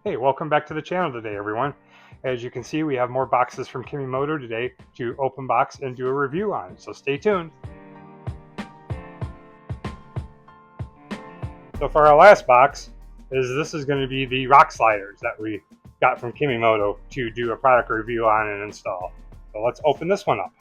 Hey, welcome back to the channel today, everyone. As you can see, we have more boxes from Kemimoto today to open box and do a review on, so stay tuned. So for our last box, this is going to be the rock sliders that we got from Kemimoto to do a product review on and install. So let's open this one up.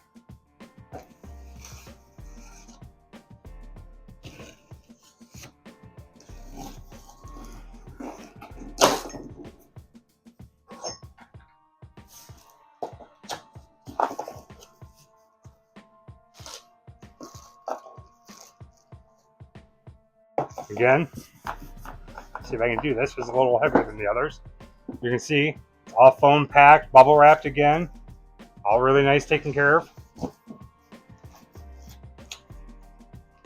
Again, see if I can do this. It's a little heavier than the others. You can see it's all foam packed, bubble wrapped again. All really nice taken care of.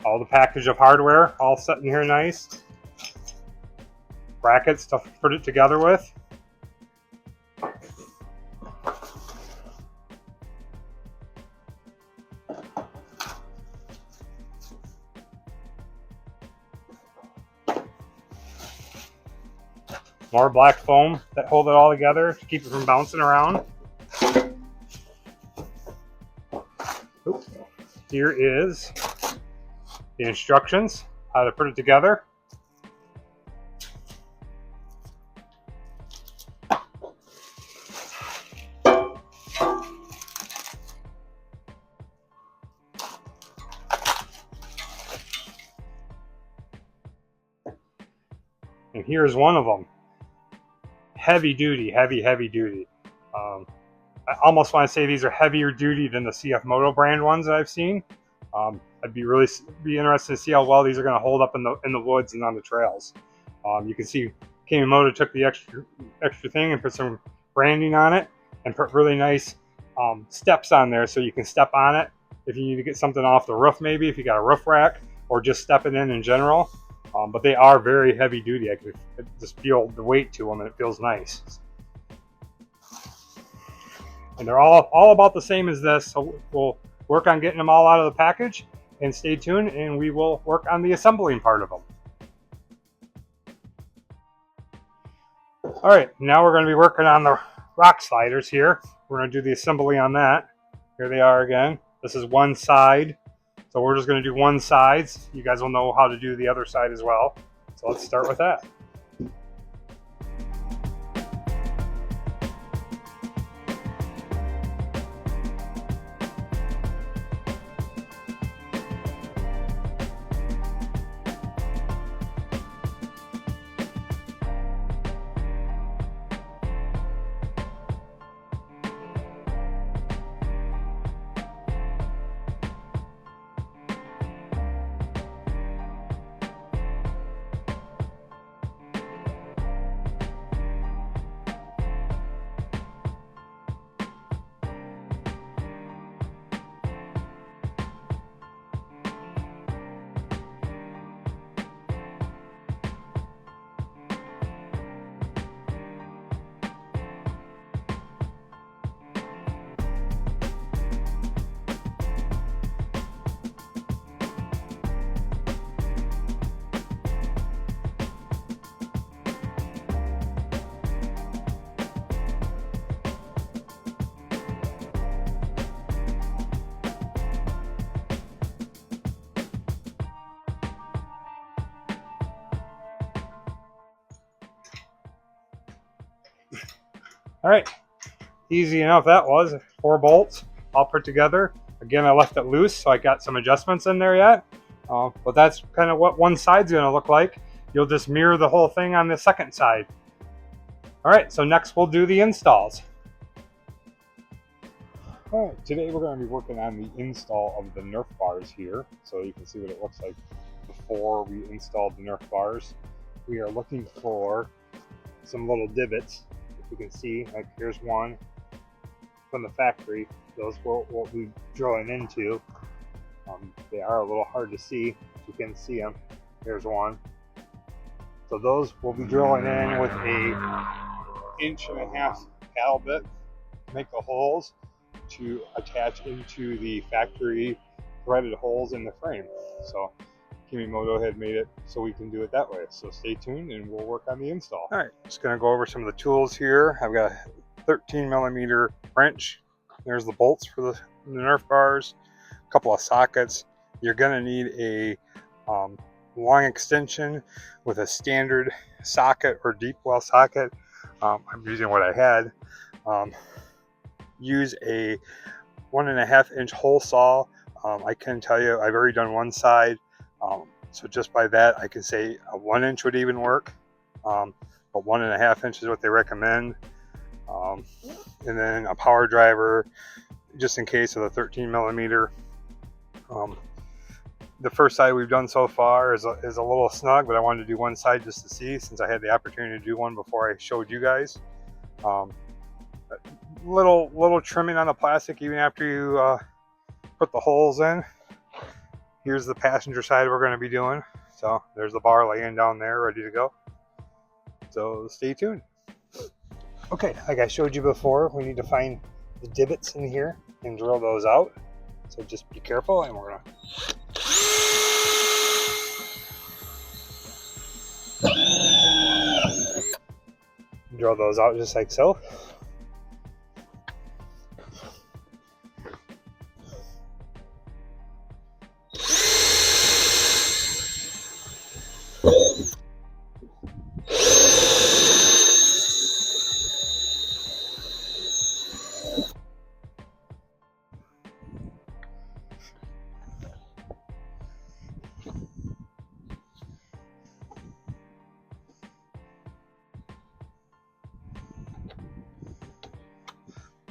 All the package of hardware all set in here nice. Brackets to put it together with. More black foam that hold it all together to keep it from bouncing around. Here is the instructions, how to put it together. And here's one of them. Heavy duty, heavy duty. I almost want to say these are heavier duty than the CFMOTO brand ones that I've seen. I'd be interested to see how well these are going to hold up in the woods and on the trails. You can see Kemimoto took the extra thing and put some branding on it and put really nice steps on there so you can step on it if you need to get something off the roof, maybe if you got a roof rack, or just stepping in general. But they are very heavy duty. I can just feel the weight to them and it feels nice. And they're all about the same as this, so we'll work on getting them all out of the package, and stay tuned and we will work on the assembling part of them. All right, now we're going to be working on the rock sliders here. We're going to do the assembly on that. Here they are again. This is one side, so we're just going to do one side. You guys will know how to do the other side as well. So let's start with that. All right, easy enough that was. 4 bolts all put together. Again, I left it loose, so I got some adjustments in there yet. But that's kind of what one side's gonna look like. You'll just mirror the whole thing on the second side. All right, so next we'll do the installs. All right, today we're gonna be working on the install of the Nerf bars here. So you can see what it looks like before we installed the Nerf bars. We are looking for some little divots. You can see, like, here's one from the factory. Those were what we drilling into. They are a little hard to see. You can see them. Here's one. So those we'll be drilling in with a 1.5 inch paddle bit to make the holes to attach into the factory threaded holes in the frame. So Kemimoto had made it so we can do it that way. So stay tuned and we'll work on the install. All right, just gonna go over some of the tools here. I've got a 13mm wrench. There's the bolts for the Nerf bars, a couple of sockets. You're gonna need a long extension with a standard socket or deep well socket. I'm using what I had. Use a 1.5 inch hole saw. I can tell you I've already done one side, so just by that I can say a 1 inch would even work, but 1.5 inches is what they recommend. And then a power driver just in case of the 13mm. The first side we've done so far is a little snug, but I wanted to do one side just to see, since I had the opportunity to do one before I showed you guys. Little trimming on the plastic even after you put the holes in. Here's the passenger side we're going to be doing. So there's the bar laying down there ready to go. So stay tuned. Okay, like I showed you before, we need to find the divots in here and drill those out. So just be careful, and we're going to drill those out just like so.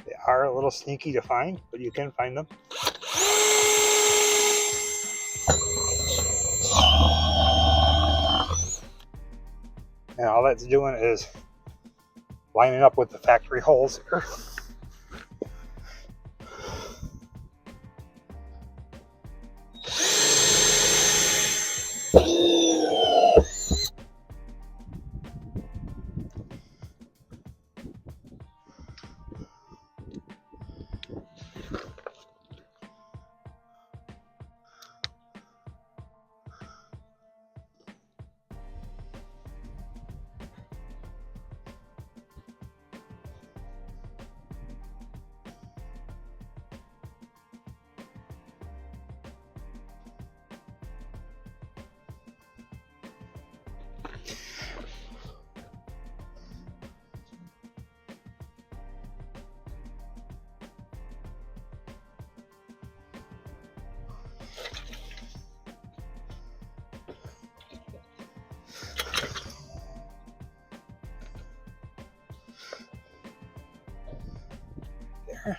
They are a little sneaky to find, but you can find them. And all that's doing is lining up with the factory holes here. There.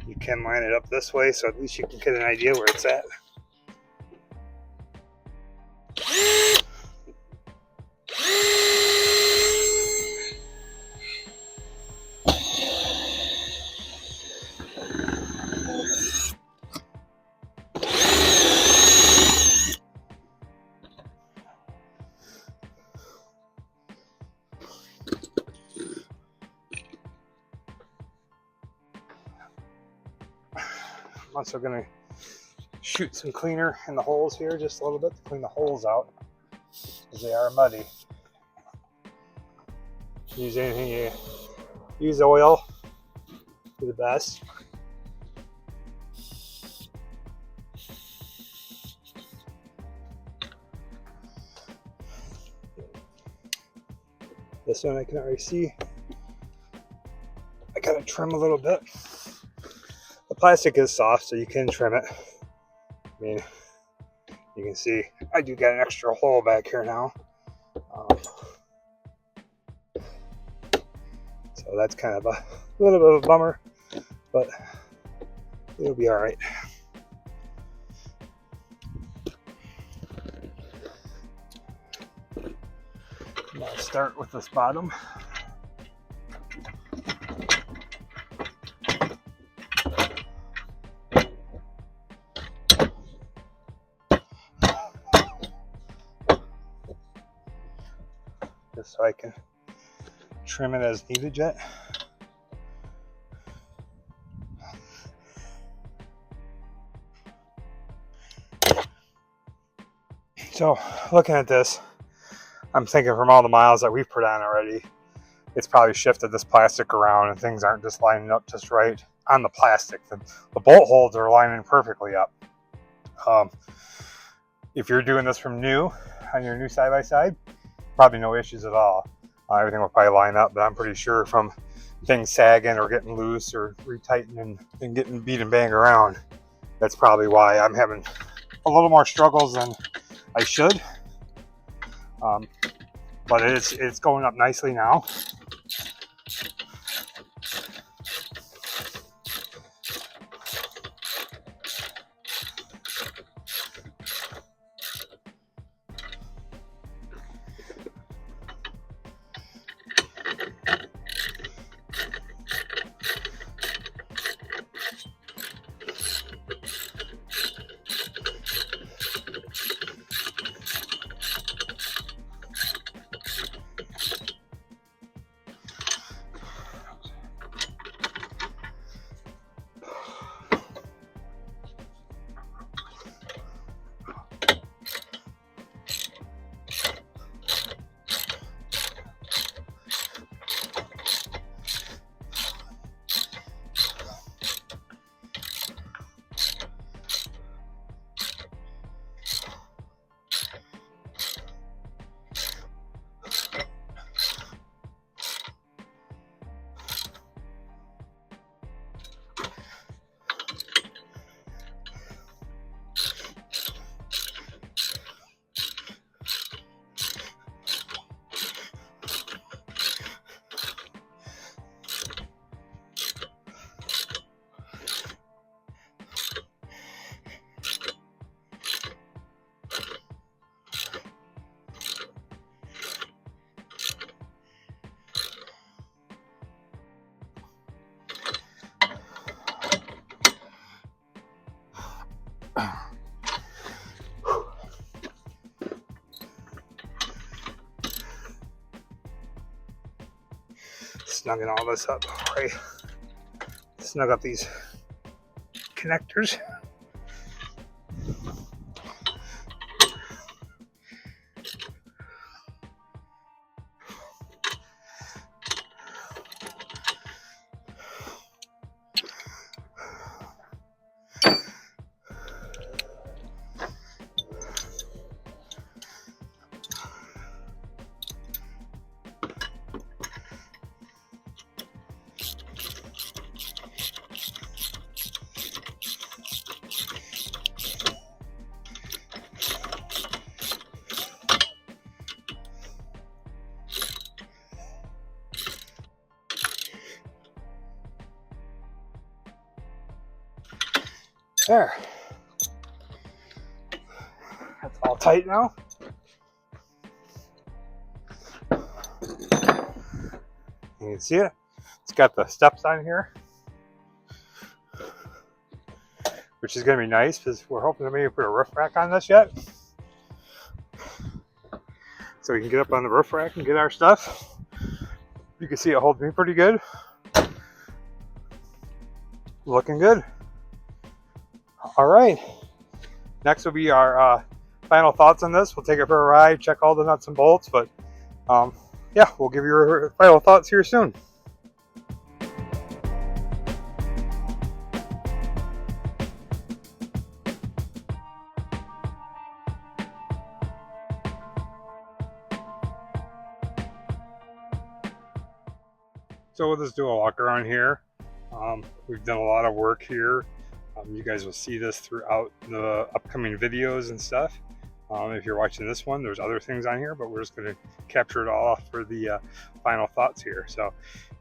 You can line it up this way, so at least you can get an idea where it's at. I'm also going to shoot some cleaner in the holes here just a little bit to clean the holes out, because they are muddy. Use anything you use, oil for the best. This one I can already see I gotta trim a little bit. The plastic is soft, so you can trim it. I mean, you can see I do got an extra hole back here now. So that's kind of a little bit of a bummer, but it'll be all right. I'll start with this bottom. Just so I can trim it as needed yet. So looking at this, I'm thinking from all the miles that we've put on already, it's probably shifted this plastic around and things aren't just lining up just right on the plastic. The bolt holes are lining perfectly up. If you're doing this from new, on your new side-by-side, probably no issues at all. Everything will probably line up, but I'm pretty sure from things sagging or getting loose or retightening and getting beat and bang around, that's probably why I'm having a little more struggles than I should. But it's going up nicely now. Snugging all this up before I snug up these connectors. There. That's all tight now. You can see it. It's got the steps on here, which is going to be nice because we're hoping to maybe put a roof rack on this yet. So we can get up on the roof rack and get our stuff. You can see it holds me pretty good. Looking good. All right. Next will be our final thoughts on this. We'll take it for a ride, check all the nuts and bolts, but yeah, we'll give you our final thoughts here soon. So we'll just do a walk around here. We've done a lot of work here. You guys will see this throughout the upcoming videos and stuff. If you're watching this one, there's other things on here, but we're just going to capture it all for the final thoughts here. So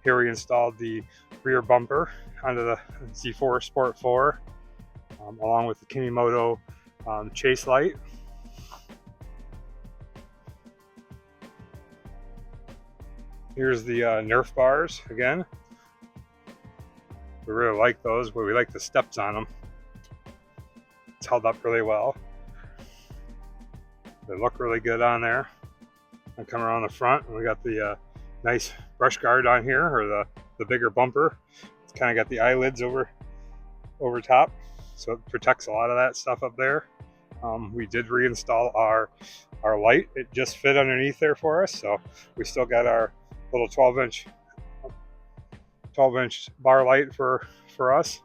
here we installed the rear bumper onto the ZForce Sport-4, along with the Kemimoto chase light. Here's the Nerf bars again. We really like those, but we like the steps on them. It's held up really well. They look really good on there. I come around the front and we got the Nice brush guard on here, or the bigger bumper. It's kind of got the eyelids over top, so it protects a lot of that stuff up there. We did reinstall our light. It just fit underneath there for us, so we still got our little 12-inch bar light for us.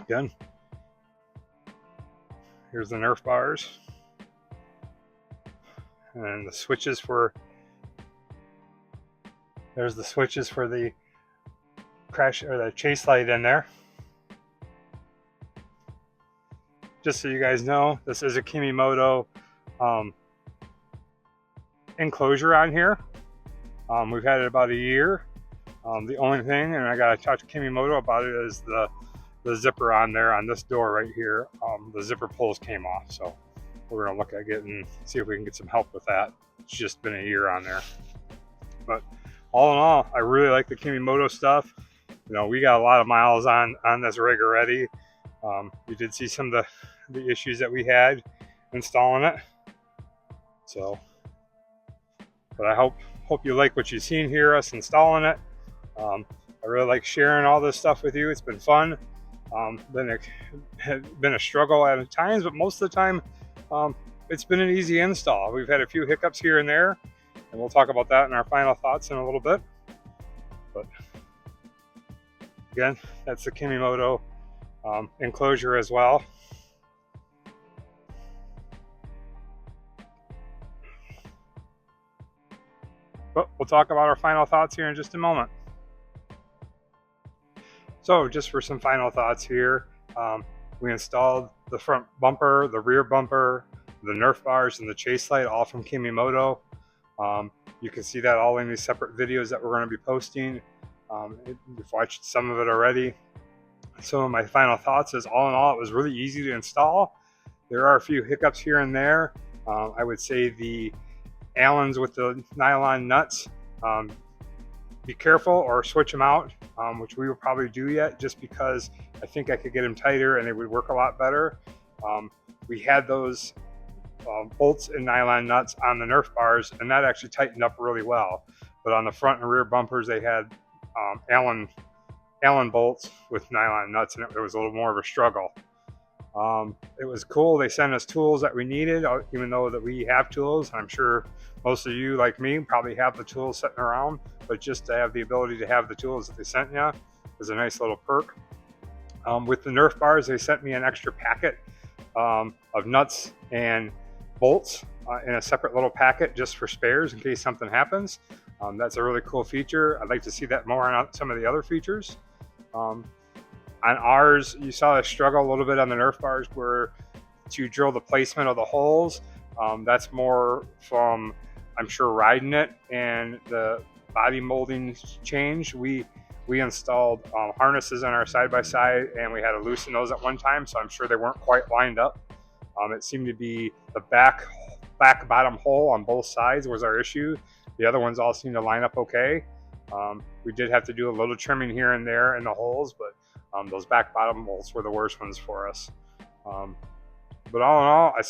Again, here's the Nerf bars, and the switches for, there's the switches for the crash or the chase light in there. Just so you guys know, this is a Kemimoto enclosure on here. We've had it about a year. The only thing, and I gotta talk to Kemimoto about it, is the zipper on there on this door right here. The zipper pulls came off, so we're gonna look at see if we can get some help with that. It's just been a year on there. But all in all, I really like the Kemimoto stuff. You know, we got a lot of miles on this rig already. You did see some of the issues that we had installing it. So, but I hope you like what you've seen here, us installing it. I really like sharing all this stuff with you. It's been fun. Been a struggle at times, but most of the time, it's been an easy install. We've had a few hiccups here and there, and we'll talk about that in our final thoughts in a little bit. But again, that's the Kemimoto enclosure as well. But we'll talk about our final thoughts here in just a moment. So just for some final thoughts here, we installed the front bumper, the rear bumper, the Nerf bars, and the chase light, all from Kemimoto. You can see that all in these separate videos that we're going to be posting. You've watched some of it already. Some of my final thoughts is, all in all, it was really easy to install. There are a few hiccups here and there. I would say the Allens with the nylon nuts, be careful or switch them out, which we will probably do yet, just because I think I could get them tighter and they would work a lot better. We had those bolts and nylon nuts on the Nerf bars, and that actually tightened up really well. But on the front and rear bumpers, they had Allen bolts with nylon nuts, and it was a little more of a struggle. It was cool. They sent us tools that we needed, even though that we have tools. I'm sure most of you, like me, probably have the tools sitting around, but just to have the ability to have the tools that they sent you was a nice little perk. With the Nerf bars, they sent me an extra packet of nuts and bolts in a separate little packet just for spares in case something happens. That's a really cool feature. I'd like to see that more on some of the other features. On ours, you saw us struggle a little bit on the Nerf bars where to drill the placement of the holes. That's more from, I'm sure, riding it and the body molding change. We installed harnesses on our side-by-side, and we had to loosen those at one time, so I'm sure they weren't quite lined up. It seemed to be the back bottom hole on both sides was our issue. The other ones all seemed to line up okay. We did have to do a little trimming here and there in the holes, but those back bottom bolts were the worst ones for us. But all in all, I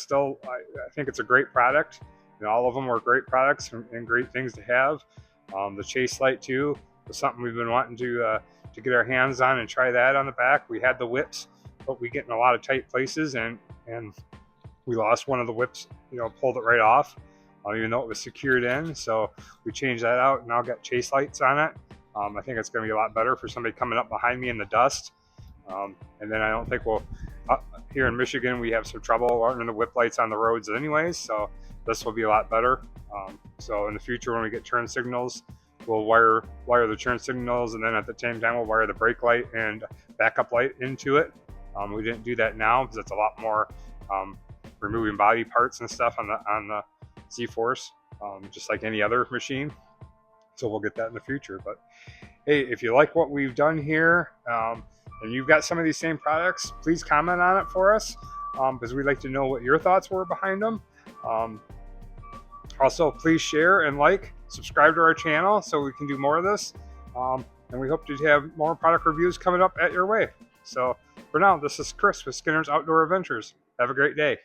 think it's a great product. You know, all of them were great products and great things to have. The chase light too was something we've been wanting to get our hands on and try that on the back. We had the whips, but we get in a lot of tight places, and we lost one of the whips. You know, pulled it right off, even though it was secured in. So we changed that out and now got chase lights on it. I think it's going to be a lot better for somebody coming up behind me in the dust. And then I don't think here in Michigan, we have some trouble running the whip lights on the roads anyways, so this will be a lot better. So in the future, when we get turn signals, we'll wire the turn signals, and then at the same time, we'll wire the brake light and backup light into it. We didn't do that now because it's a lot more removing body parts and stuff on the ZForce, just like any other machine. So we'll get that in the future. But hey, if you like what we've done here, and you've got some of these same products, please comment on it for us, because we'd like to know what your thoughts were behind them. Also, please share and subscribe to our channel so we can do more of this. And we hope to have more product reviews coming up at your way. So for now, this is Chris with Skinner's Outdoor Adventures. Have a great day.